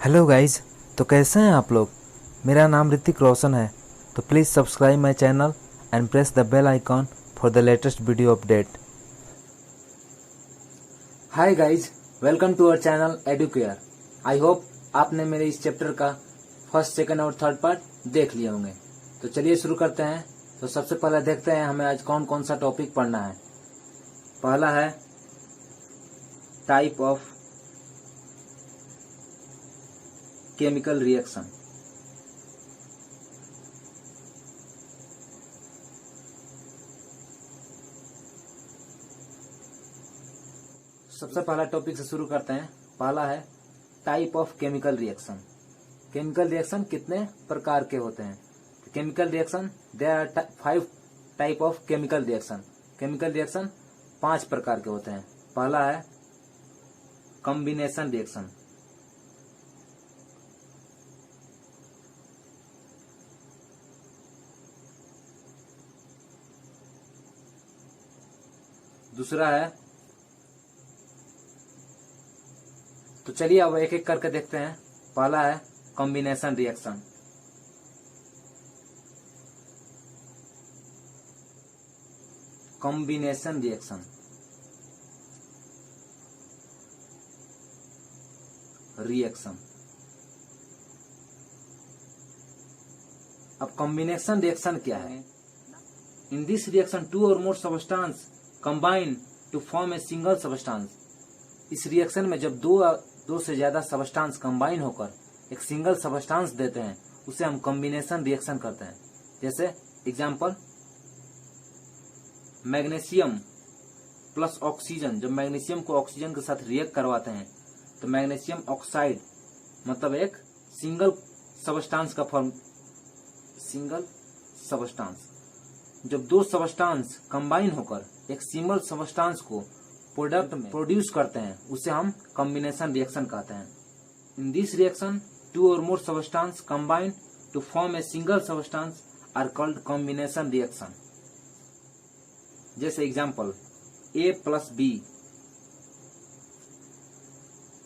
Hello guys. तो कैसे हैं आप लोग। मेरा नाम ऋतिक रोशन है। तो please subscribe my channel and press the bell icon for the latest video update. Hi guys, welcome to our channel Educare. I hope आपने मेरे इस चैप्टर का फर्स्ट, सेकंड और थर्ड पार्ट देख लिए होंगे। तो चलिए शुरू करते हैं। तो सबसे पहले देखते हैं हमें आज कौन कौन सा टॉपिक पढ़ना है। पहला है टाइप ऑफ केमिकल रिएक्शन। सबसे पहला टॉपिक से शुरू करते हैं। पहला है type of chemical reaction. Chemical reaction कितने प्रकार के होते हैं। Chemical reaction there are 5 type of chemical reaction. Chemical reaction 5 प्रकार के होते हैं। पहला है कॉम्बिनेशन रिएक्शन। दूसरा है, तो चलिए अब एक एक करके देखते हैं। पहला है combination reaction. Combination reaction reaction. अब कॉम्बिनेशन रिएक्शन क्या है। इन दिस रिएक्शन 2 और more substance combine to form a single substance. इस रिएक्शन में जब दो से ज्यादा सब्सटेंस कंबाइन होकर एक सिंगल सब्सटेंस देते हैं उसे हम कॉम्बिनेशन रिएक्शन करते हैं। जैसे एग्जांपल, मैग्नीशियम प्लस ऑक्सीजन। जब मैग्नीशियम को ऑक्सीजन के साथ रिएक्ट करवाते हैं तो मैग्नीशियम ऑक्साइड मतलब एक सिंगल सब्सटेंस का फॉर्म, सिंगल सब्सटेंस। जब 2 सब्सटेंस कंबाइन होकर एक सिंगल सब्सटेंस को प्रोडक्ट में प्रोड्यूस करते हैं उसे हम कॉम्बिनेशन रिएक्शन कहते हैं। इन दिस रिएक्शन 2 और more substance combine to form a single substance are called combination reaction. जैसे एग्जांपल, A प्लस B।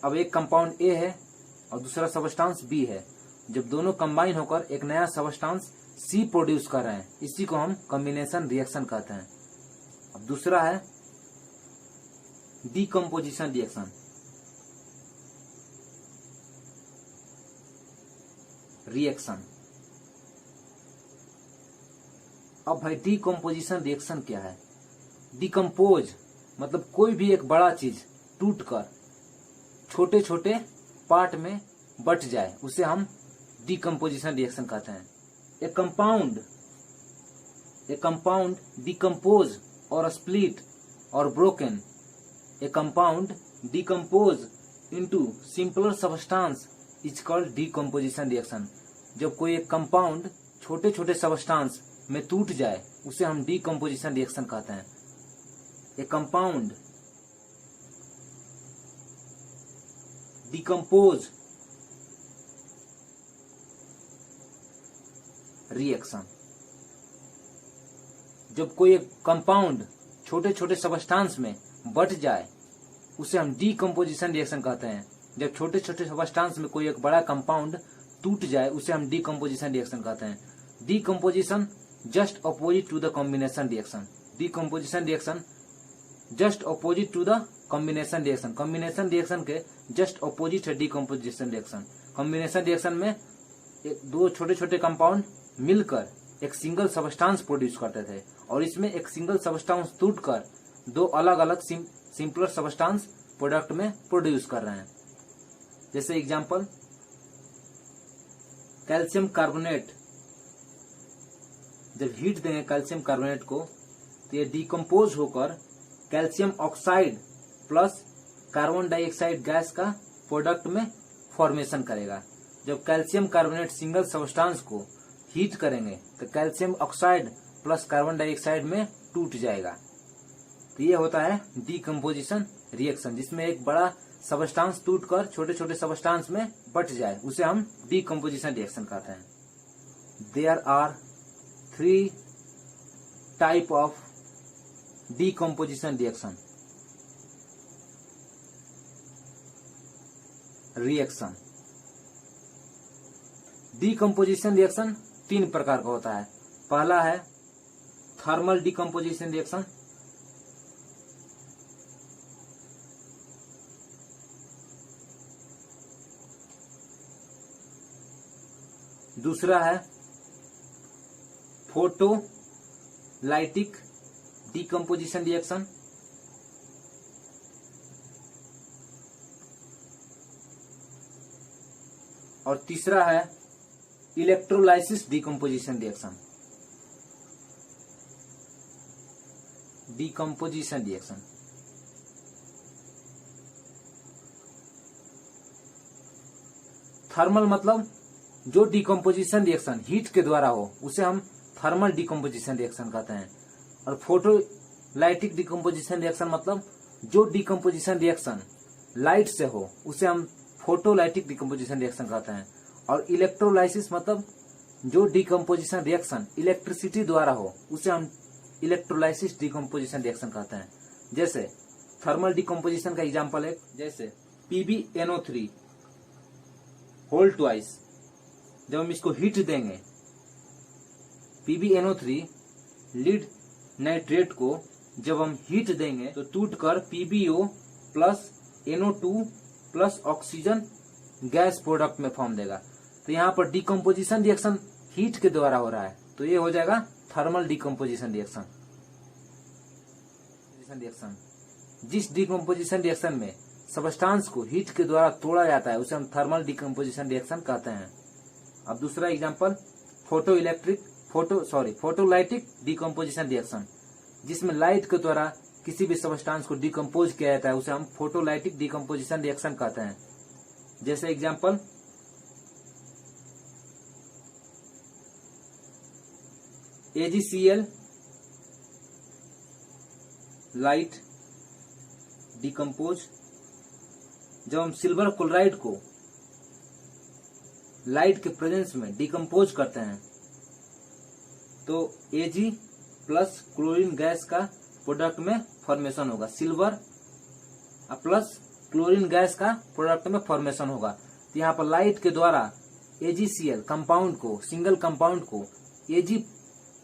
अब एक कंपाउंड A है और दूसरा सब्सटेंस B है। जब दोनों कंबाइन होकर एक नया सब्सटेंस C प्रोड्यूस कर रहे हैं, इसी को हम कॉम्बिनेशन रिएक्शन कहते हैं। अब दूसरा है डीकम्पोजिशन रिएक्शन। अब भाई डीकम्पोजिशन रिएक्शन क्या है। डिकम्पोज मतलब कोई भी एक बड़ा चीज टूटकर छोटे छोटे पार्ट में बट जाए उसे हम डीकम्पोजिशन रिएक्शन कहते हैं। ए कंपाउंड डिकम्पोज और स्प्लिट और broken. A compound decompose into simpler substance is called decomposition reaction। जब कोई एक कंपाउंड छोटे छोटे सब्सटेंस में टूट जाए उसे हम डीकम्पोजिशन रिएक्शन कहते हैं। ए कंपाउंड डिकम्पोज रिएक्शन। जब कोई एक कंपाउंड छोटे छोटे सब्सटेंस में बट जाए उसे हम डीकम्पोजिशन रिएक्शन कहते हैं। जब छोटे छोटे सब्सटेंस में कोई एक बड़ा कंपाउंड टूट जाए उसे हम डीकम्पोजिशन रिएक्शन कहते हैं। Decomposition just opposite to the combination reaction. Decomposition reaction just opposite to the combination reaction. Combination reaction के जस्ट अपोजिट है डीकम्पोजिशन रिएक्शन। कॉम्बिनेशन रिएक्शन में दो छोटे छोटे कंपाउंड मिलकर एक सिंगल सब्सटेंस प्रोड्यूस करते थे और इसमें एक सिंगल सब्सटेंस टूटकर 2 अलग अलग सिंपलर सब्सटेंस प्रोडक्ट में प्रोड्यूस कर रहे हैं। जैसे एग्जांपल, कैल्शियम कार्बोनेट। जब हीट देंगे कैल्शियम कार्बोनेट को तो ये डिकम्पोज होकर calcium oxide plus carbon dioxide gas का प्रोडक्ट में फॉर्मेशन करेगा। जब कैल्शियम कार्बोनेट सिंगल सब्सटेंस को हीट करेंगे तो calcium oxide plus carbon dioxide में टूट जाएगा। तो ये होता है डीकम्पोजिशन रिएक्शन, जिसमें एक बड़ा सब्सटेंस टूटकर छोटे छोटे सब्सटेंस में बट जाए उसे हम डीकम्पोजिशन रिएक्शन कहते हैं। There are 3 type of decomposition reaction. Decomposition reaction 3 प्रकार का होता है। पहला है थर्मल डीकम्पोजिशन रिएक्शन, दूसरा है फोटोलाइटिक डीकम्पोजिशन रिएक्शन, और तीसरा है electrolysis decomposition reaction. Decomposition reaction thermal मतलब जो डीकम्पोजिशन रिएक्शन हीट के द्वारा हो उसे हम थर्मल डीकम्पोजिशन रिएक्शन कहते हैं। और फोटोलाइटिक डीकम्पोजिशन रिएक्शन मतलब जो डीकम्पोजिशन रिएक्शन लाइट से हो उसे हम फोटोलाइटिक डीकम्पोजिशन रिएक्शन कहते हैं। और इलेक्ट्रोलाइसिस मतलब जो डीकम्पोजिशन रिएक्शन इलेक्ट्रिसिटी द्वारा हो उसे हम इलेक्ट्रोलाइसिस डीकम्पोजिशन रिएक्शन कहते हैं। जैसे थर्मल डीकम्पोजिशन का एग्जांपल है, जैसे PbNO3 होल ट्वाइस, जब हम इसको हीट देंगे PbNO3 लीड नाइट्रेट को जब हम हीट देंगे तो टूटकर PbO plus NO2 plus oxygen gas product में फॉर्म देगा। तो यहाँ पर डीकम्पोजिशन रिएक्शन हीट के द्वारा हो रहा है, तो ये हो जाएगा थर्मल डीकम्पोजिशन रिएक्शन। जिस डीकम्पोजिशन रिएक्शन में सबस्टांस को हीट के द्वारा तोड़ा जाता है उसे हम थर्मल डीकम्पोजिशन रिएक्शन कहते हैं। अब दूसरा एग्जांपल फोटोलाइटिक डीकम्पोजिशन रिएक्शन, जिसमें लाइट के द्वारा किसी भी सबस्टांस को डीकम्पोज किया जाता है उसे हम फोटोलाइटिक डीकम्पोजिशन रिएक्शन कहते हैं। जैसे एग्जांपल AgCl लाइट डीकम्पोज, जब हम सिल्वर क्लोराइड को लाइट के प्रेजेंस में डीकम्पोज करते हैं तो Ag प्लस क्लोरीन गैस का प्रोडक्ट में फॉर्मेशन होगा, सिल्वर प्लस क्लोरीन गैस का प्रोडक्ट में फॉर्मेशन होगा। तो यहाँ पर लाइट के द्वारा AgCl कंपाउंड को, सिंगल कंपाउंड को Ag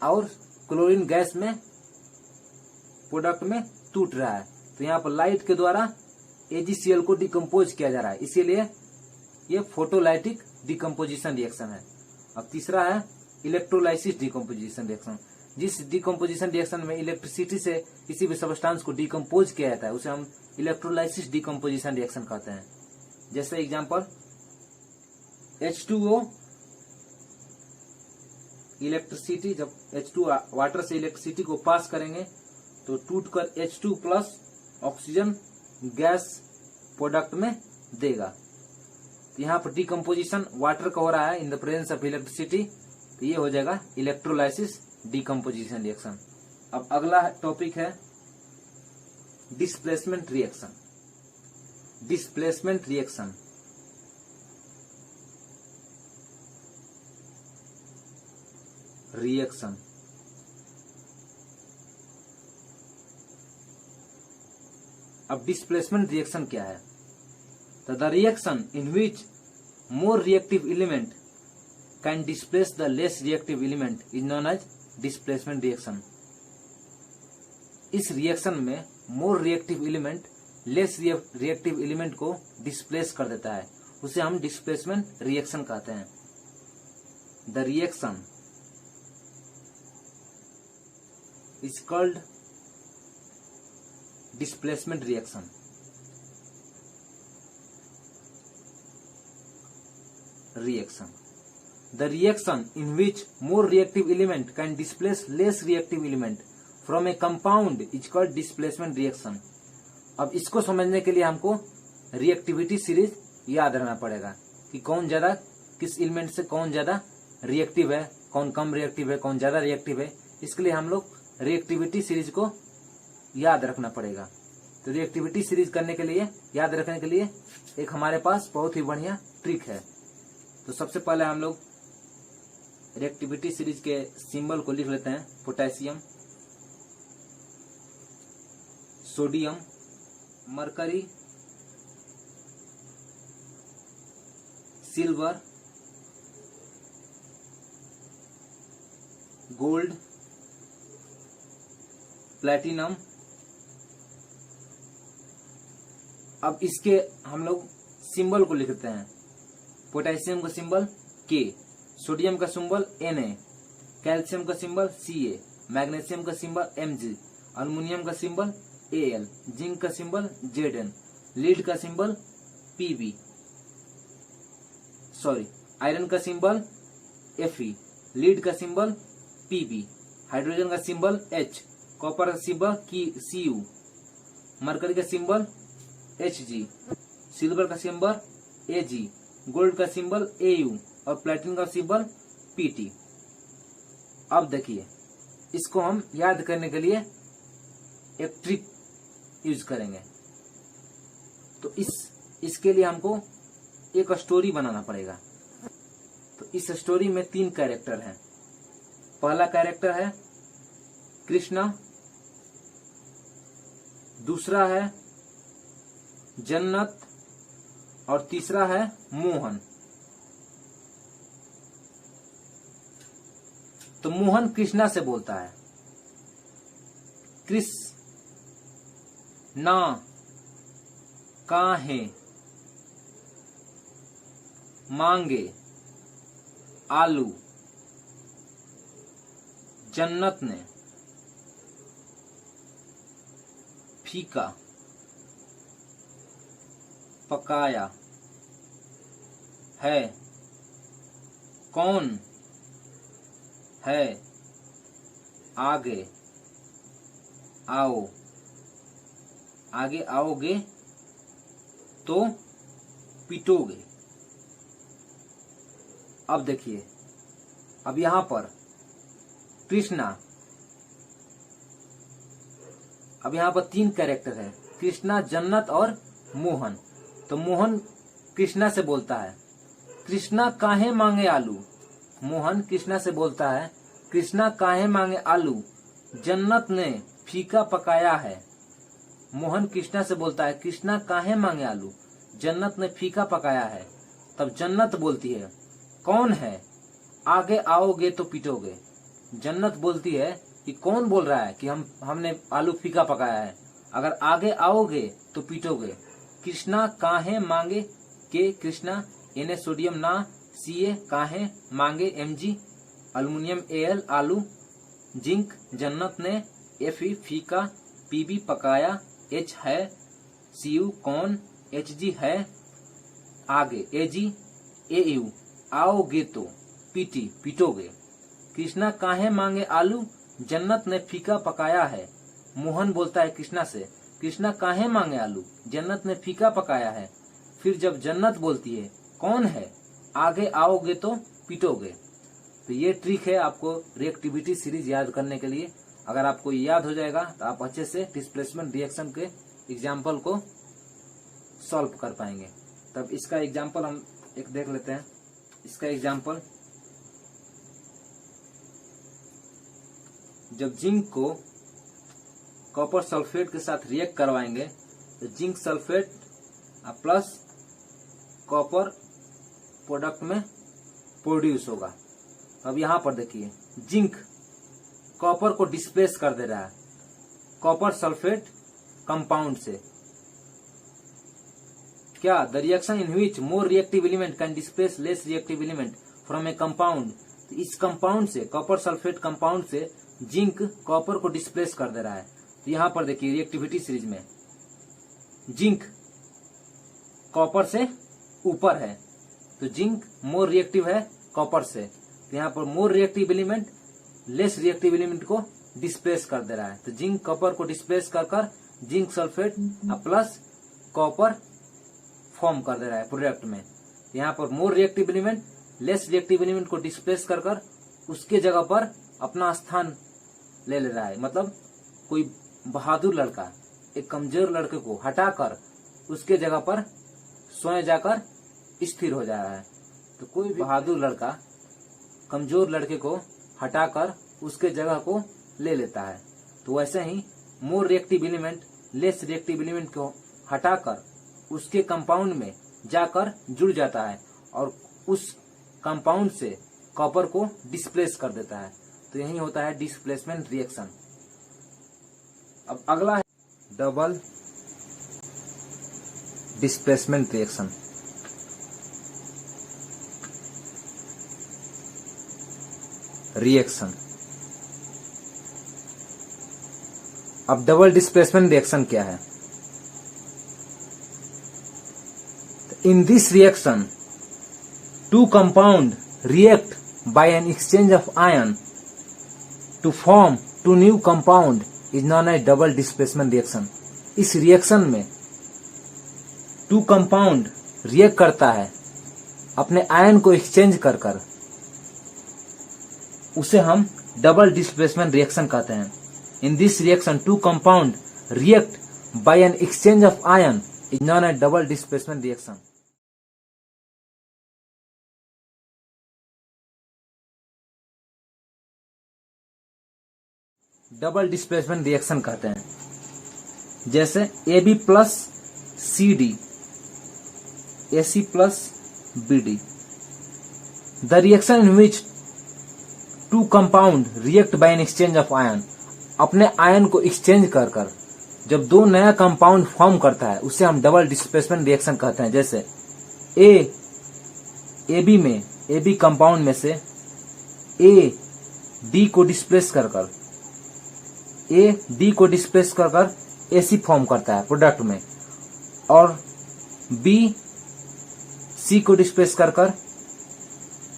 और क्लोरीन गैस में प्रोडक्ट में टूट रहा है, तो यहाँ पर लाइट के द्वारा AgCl को डिकम्पोज किया जा रहा है, इसीलिए ये फोटोलाइटिक डिकम्पोजिशन रिएक्शन है। अब तीसरा है इलेक्ट्रोलाइसिस डिकम्पोजिशन रिएक्शन, जिस डिकम्पोजिशन रिएक्शन में इलेक्ट्रिसिटी से किसी भी सबस्टांस को डिकम्पोज किया जाता है उसे हम इलेक्ट्रोलाइसिस डिकम्पोजिशन रिएक्शन कहते हैं। जैसे एग्जांपल H2O इलेक्ट्रिसिटी, जब H2 वाटर से इलेक्ट्रिसिटी को पास करेंगे तो टूटकर H2 plus oxygen gas product में देगा। तो यहाँ पर डिकम्पोजिशन वाटर का हो रहा है in the presence of electricity, तो ये हो जाएगा इलेक्ट्रोलाइसिस डिकम्पोजिशन रिएक्शन। अब अगला टॉपिक है डिस्प्लेसमेंट रिएक्शन। डिस्प्लेसमेंट रिएक्शन अब डिस्प्लेसमेंट रिएक्शन क्या है? तो the reaction in which more reactive element can displace the less reactive element is known as displacement reaction. इस रिएक्शन में more reactive element less reactive element को displace कर देता है, उसे हम डिस्प्लेसमेंट रिएक्शन कहते हैं। The reaction is called displacement reaction. The reaction in which more reactive element can displace less reactive element from a compound is called displacement reaction. अब इसको समझने के लिए हमको रिएक्टिविटी सीरीज याद रखना पड़ेगा कि कौन ज्यादा, किस एलिमेंट से कौन ज्यादा रिएक्टिव है, कौन कम रिएक्टिव है, कौन ज्यादा रिएक्टिव है। इसके लिए हम लोग रिएक्टिविटी सीरीज को याद रखना पड़ेगा। तो रिएक्टिविटी सीरीज करने के लिए, याद रखने के लिए एक हमारे पास बहुत ही बढ़िया ट्रिक है। तो सबसे पहले हम लोग रिएक्टिविटी सीरीज के सिंबल को लिख लेते हैं। Potassium, sodium, mercury, silver, gold, platinum. अब इसके हम लोग सिंबल को लिखते हैं। पोटेशियम का सिंबल K, सोडियम का सिंबल Na, कैल्शियम का सिंबल Ca, मैग्नीशियम का सिंबल Mg, अल्युमिनियम का सिंबल Al, जिंक का सिंबल Zn, लीड का सिंबल Pb, आयरन का सिंबल Fe, लीड का सिंबल Pb, हाइड्रोजन का सिंबल H, कॉपर का सिंबल Cu, मरकरी का सिंबल Hg, सिल्वर का सिंबल Ag, गोल्ड का सिंबल Au और प्लेटिनम का सिंबल Pt। अब देखिए, इसको हम याद करने के लिए एक ट्रिक यूज करेंगे। तो इसके लिए हमको एक स्टोरी बनाना पड़ेगा। तो इस स्टोरी में 3 कैरेक्टर हैं। पहला कैरेक्टर है कृष्णा, दूसरा है जन्नत और तीसरा है मोहन। तो मोहन कृष्णा से बोलता है, कृष्णा काहे मांगे आलू, जन्नत ने फीका पकाया है, कौन है आगे आओ, आगे आओगे तो पीटोगे। अब देखिए, अब यहां पर कृष्णा, अब यहां पर 3 कैरेक्टर है, कृष्णा, जन्नत और मोहन। तो मोहन कृष्णा से बोलता है, कृष्णा काहे मांगे आलू। मोहन कृष्णा से बोलता है, कृष्णा काहे मांगे आलू, जन्नत ने फीका पकाया है। मोहन कृष्णा से बोलता है, कृष्णा काहे मांगे आलू, जन्नत ने फीका पकाया है। तब जन्नत बोलती है, कौन है आगे आओगे तो पीटोगे। जन्नत बोलती है कि कौन बोल रहा है कि हमने आलू फीका पकाया है, अगर आगे आओगे तो पीटोगे। कृष्णा काहे मांगे के, कृष्णा Na सोडियम ना, Ca काहे मांगे Mg, अल्युमिनियम Al आलू, जिंक जन्नत ने, Fe फीका, Pb पकाया, H है, Cu कौन, Hg है आगे, Ag Au आओगे तो, Pt पीटोगे। कृष्णा काहे मांगे आलू, जन्नत ने फीका पकाया है। मोहन बोलता है कृष्णा से, कृष्णा काहे मांगे आलू, जन्नत ने फीका पकाया है। फिर जब जन्नत बोलती है, कौन है आगे आओगे तो पीटोगे। तो ये ट्रिक है आपको रिएक्टिविटी सीरीज याद करने के लिए। अगर आपको याद हो जाएगा तो आप अच्छे से डिस्प्लेसमेंट रिएक्शन के एग्जाम्पल को सॉल्व कर पाएंगे। तब इसका एग्जाम्पल हम एक देख लेते हैं। इसका एग्जाम्पल, जब जिंक को कॉपर सल्फेट के साथ रिएक्ट करवाएंगे तो zinc sulphate plus copper product में प्रोड्यूस होगा। अब यहां पर देखिए, जिंक कॉपर को डिस्प्लेस कर दे रहा है कॉपर सल्फेट कंपाउंड से। क्या the reaction in which more reactive element can displace less reactive element from A compound. तो इस कंपाउंड से, कॉपर सल्फेट कंपाउंड से जिंक कॉपर को डिस्प्लेस कर दे रहा है। तो यहां पर देखिए रिएक्टिविटी सीरीज में जिंक कॉपर से ऊपर है, तो जिंक मोर रिएक्टिव है कॉपर से। तो यहाँ पर मोर reactive element less reactive element को डिस्प्लेस कर दे रहा है। तो जिंक कॉपर को डिस्प्लेस कर zinc sulphate plus copper form कर दे रहा है प्रोडक्ट में। यहाँ पर मोर reactive element less reactive element को डिस्प्लेस कर उसके जगह पर अपना स्थान ले रहा है। मतलब कोई बहादुर लड़का एक कमजोर लड़के को हटाकर उसके जगह पर स्वयं जाकर स्थिर हो जा रहा है। तो कोई भी बहादुर लड़का कमजोर लड़के को हटाकर उसके जगह को ले लेता है। तो वैसे ही more reactive element less reactive element को हटाकर उसके कंपाउंड में जाकर जुड़ जाता है और उस कंपाउंड से कॉपर को डिस्प्लेस कर देता है। तो यही होता है डिस्प्लेसमेंट रिएक्शन। अब अगला है डबल डिस्प्लेसमेंट रिएक्शन। अब डबल डिस्प्लेसमेंट रिएक्शन क्या है? In this reaction, two compounds react by an exchange of ion to form two new compound is known as double displacement reaction. इस रिएक्शन में to compound react करता है अपने ion को exchange कर कर, उसे हम डबल डिस्प्लेसमेंट रिएक्शन कहते हैं। In this reaction two compound react by an exchange of ion is known as double displacement reaction. Double displacement reaction कहते हैं, जैसे AB plus CD, AC plus BD। The reaction in which two compound react by an exchange of ion, अपने ion को exchange कर कर जब दो नया कंपाउंड फॉर्म करता है उसे हम डबल डिस्प्लेसमेंट रिएक्शन कहते हैं। जैसे AB कंपाउंड में से A D को डिस्प्लेस कर कर AC फॉर्म करता है प्रोडक्ट में, और B C को डिस्प्लेस कर कर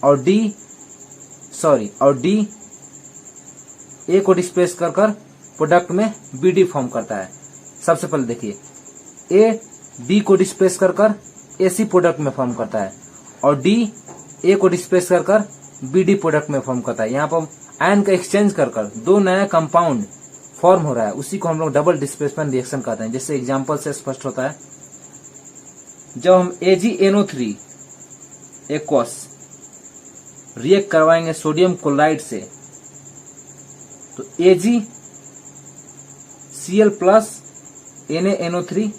और D A को डिस्प्लेस कर कर प्रोडक्ट में BD फॉर्म करता है। सबसे पहले देखिए, A D को डिस्प्लेस कर कर AC प्रोडक्ट में फॉर्म करता है और D A को डिस्प्लेस कर कर BD प्रोडक्ट में फॉर्म करता है। यहाँ पर आयन का एक्सचेंज कर कर दो नया कंपाउंड फॉर्म हो रहा है, उसी को हम लोग डबल डिस्प्लेसमेंट रिएक्शन कहते हैं। जैसे एग्जांपल से स्पष्ट होता है, जब हम AgNO3 एक्वस रिएक्ट करवाएंगे सोडियम क्लोराइड से तो AgCl प्लस NaNO3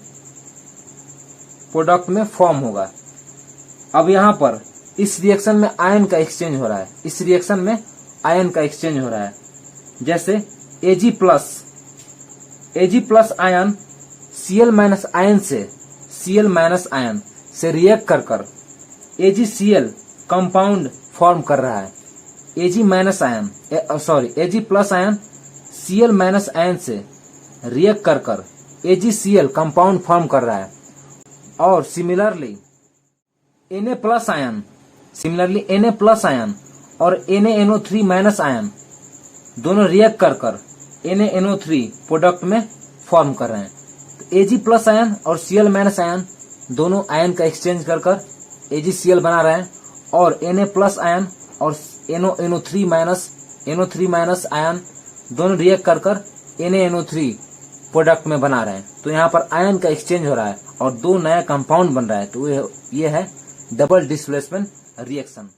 प्रोडक्ट में फॉर्म होगा। अब यहां पर इस रिएक्शन में आयन का एक्सचेंज हो रहा है, जैसे Ag plus ion Cl minus ion से रिएक्ट कर कर AgCl कंपाउंड फॉर्म कर रहा है। Ag plus ion Cl minus ion से रिएक्ट कर कर AgCl कंपाउंड फॉर्म कर रहा है। और सिमिलरली Na प्लस आयन और NaNO3 माइनस आयन दोनों रिएक्ट कर कर NaNO3 प्रोडक्ट में फॉर्म कर रहे हैं। तो Ag प्लस आयन और Cl माइनस आयन दोनों आयन का एक्सचेंज कर कर AgCl बना रहे हैं, और Na प्लस आयन और NaNO3 माइनस आयन दोनों रिएक्ट कर कर NaNO3 प्रोडक्ट में बना रहे हैं। तो यहाँ पर आयन का एक्सचेंज हो रहा है और दो नया कंपाउंड बन रहा है। तो ये है डबल डिस्प्लेसमेंट रिएक्शन।